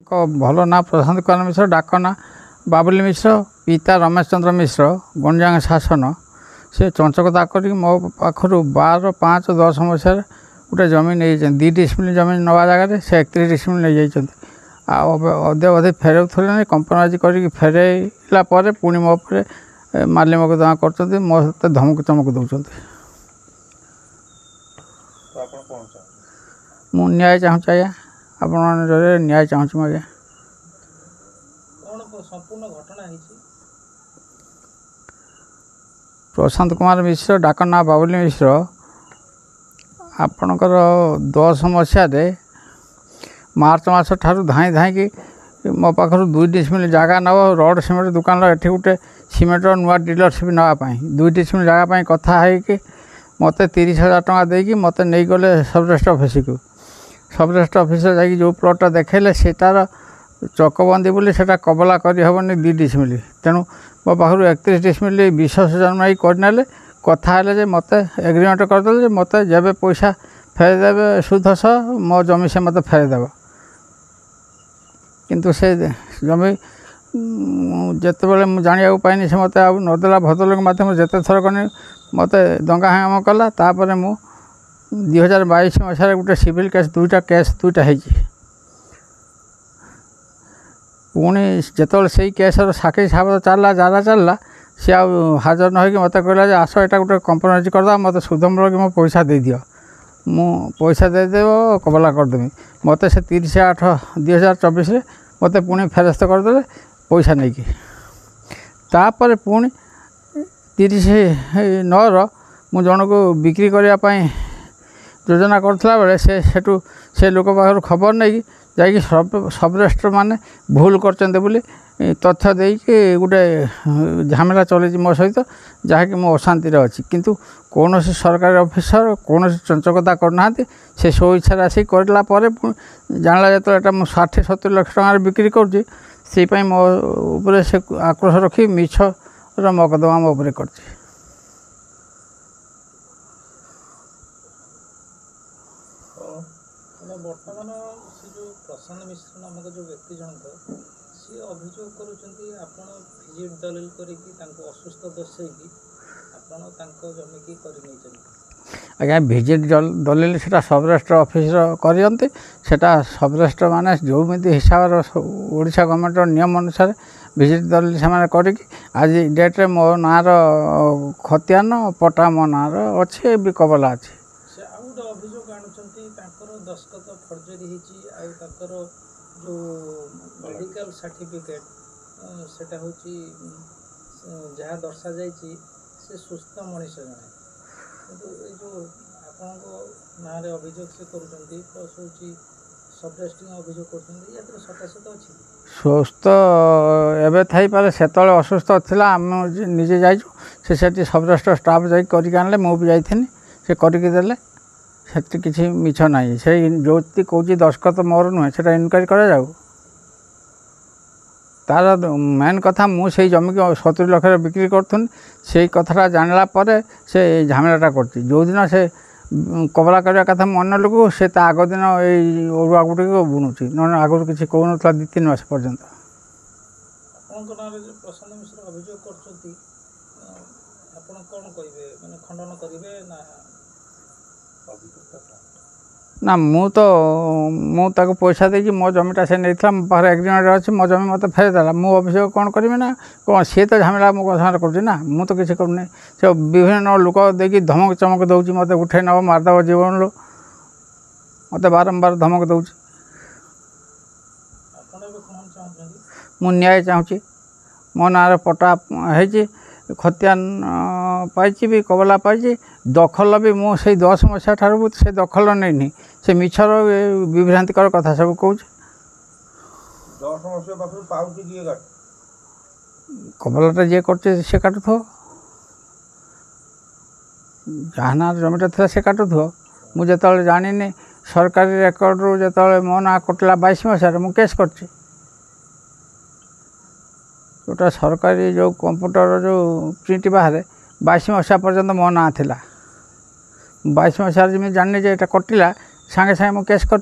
भल ना प्रशांत कुमार मिश्र डाक ना बाबुली मिश्र पिता रमेश चंद्र मिश्र गंजांग शासन से चंचकता कर मो पाखर 12/5/10 मसीह गोटे जमीन नहीं 2 डिसमिल जमीन नवा जगह से 31 डिसमिल नहीं जाती अधे अधे फेरौले कंप्रोमाइज कर फेरला पुणी मो माल्य मकदमा कर मो सहित धमक चमक दौरान मु न्याय चाहूँ आज्ञा आप न्याय चाहूँ आज्ञा प्रशांत कुमार मिश्र डाक ना बाबुली मिश्र आपणकर 10 मसीह मार्च मास ठार धाई धाई कि मो पाखर 2 डिसमिल जगह नब रोड सीमेंट दुकान एठी गोटे सीमेंट नुआ डीलरशिप नापी 2 डिसमिल जगह कथा है मत 30,000 टका देकी मत नहीं गले सब रेस्ट ऑफिस को सब रेस्ट ऑफिस जाकि जो प्लॉटा देखेले सेटार चकबंदी बोली सेटा कबला करी हेबनी 2 डिसमिल तेणु मो पाखर 31 डिसमिल विश्वास जन्माई करने कथा है मत एग्रीमेंट करदे मत जब पैसा फेरदेवे सुध सह मो जमी से मत फेरदेव किंतु से जमी जिते बड़े मुझे जाना पाइनि से मत नदेला भद्रलोक मध्यम जिते थर कनी मत दंगा हांगामा कला तापर मु 2022 मसीह गोटे सिविल केस 2टा है पुणी जिते से केस साक्षी साबत चलला जरा चलला सी हाजर न हो मत कहला आस यहाँ गोटे कंप्रोमाइज करदा मत सुध मूल कि मो पैसा दे दियो मु पैसा देदेव कबला करदेवी मत से 30/8/2024 मत पुणी फेरस्त करदे पैसा नहीं कि तापर पुणी 30/9 मु जन को बिक्री करने योजना करथिला बेले से लोक पाखर खबर नहीं कि सब रेस्टर माने भूल करचंदे बोली तथ्य देके गोटे झमेला चली मो सहित जहाँकि मो अशांति अच्छी किंतु कौन सरकारी ऑफिसर कौन चंचकता करना से सो इच्छा आसिक करला जानला जो मुझे 60-70 लाख टकर बिक्री कर मो उपरे से आक्रोश रखी मिछर मकदमा मो उपरे कर बर्तमान से जो प्रशांत मिश्र नामक जो व्यक्ति जनक सी अभियोग करिजिट दलिल करके असुस्थ दर्शाई जमी की आज्ञा भिजिट दलिल से सब रेस्टर ऑफिस करते सब रेस्टर माने जो हिसाब ओडिशा गवर्नमेंट नियम अनुसार भिजिट दलिल से करी आज डेट्रे मो नार खतियान पटा मो नार अच्छे भी कबला अच्छे अभियोग आणुचंती दस्खत फर्जरी होकर जो मेडिकल सर्टिफिकेट सेटा होची जहाँ दर्शा जाइए से सुस्थ मनीष जड़े किंतु ये जो आपण ना अभियोग से करुँच प्लस हूँ सबरेस्टिंग अभियोग कर सत्यासत अच्छी सुस्थ एवं थी से असुस्थ था आम निजे जाइए से सबरेस्ट स्टाफ जा कर मुझे जाइए से करके देले से किसी मिछ ना से जो कौच दस्खत मोर नुहे से इनक्वारी कर जाऊ तार मेन कथा मुझे जमी को 70 लाख बिक्री करूँ से कथा जानला से झमेलाटा कर जो दिन से कबला करने कथा मन लोक से आग दिन ये ओरुआ गुटी को बुणुची न आगु किसी कहून 2-3 मास पर्यंत प्रशांत मिश्र अभियोग कर खंडन करेंगे ना मुझे पैसा देकी मो जमीटा से नहीं था मो पाखे एग्रीमेंट अच्छे मो जमी मत फेरदेला मु अभियोग कौन करी ना कौन सी तो झमेला मो सागर कर मु तो किसी करूँ से विभिन्न लोक देकी धमक चमक दौर मत उठे नब मारदेव जीवन लो मत बारंबार धमक दौर मु न्याय चाहूँगी मो ना पटा है खतियान पाई भी कबला पाई दखल भी मुझे 10 मसीहा ठार से दखल नहीं से मिछर विभ्रांतिकर कथा सब कहूँ कबलाटा जी कर काटुथ जहाँ जमीटा था से काटुथ मुझे जानी सरकारी रेकर्ड रू जो मो ना कटला 22 मसीह मु केस कर जोटा सरकारी जो कंप्यूटर जो प्रिंट बाहर 22 मसीहा पर्यंत मो ना था 22 मसीह जमी जानी जे कटिला सागे सागे मु केस कर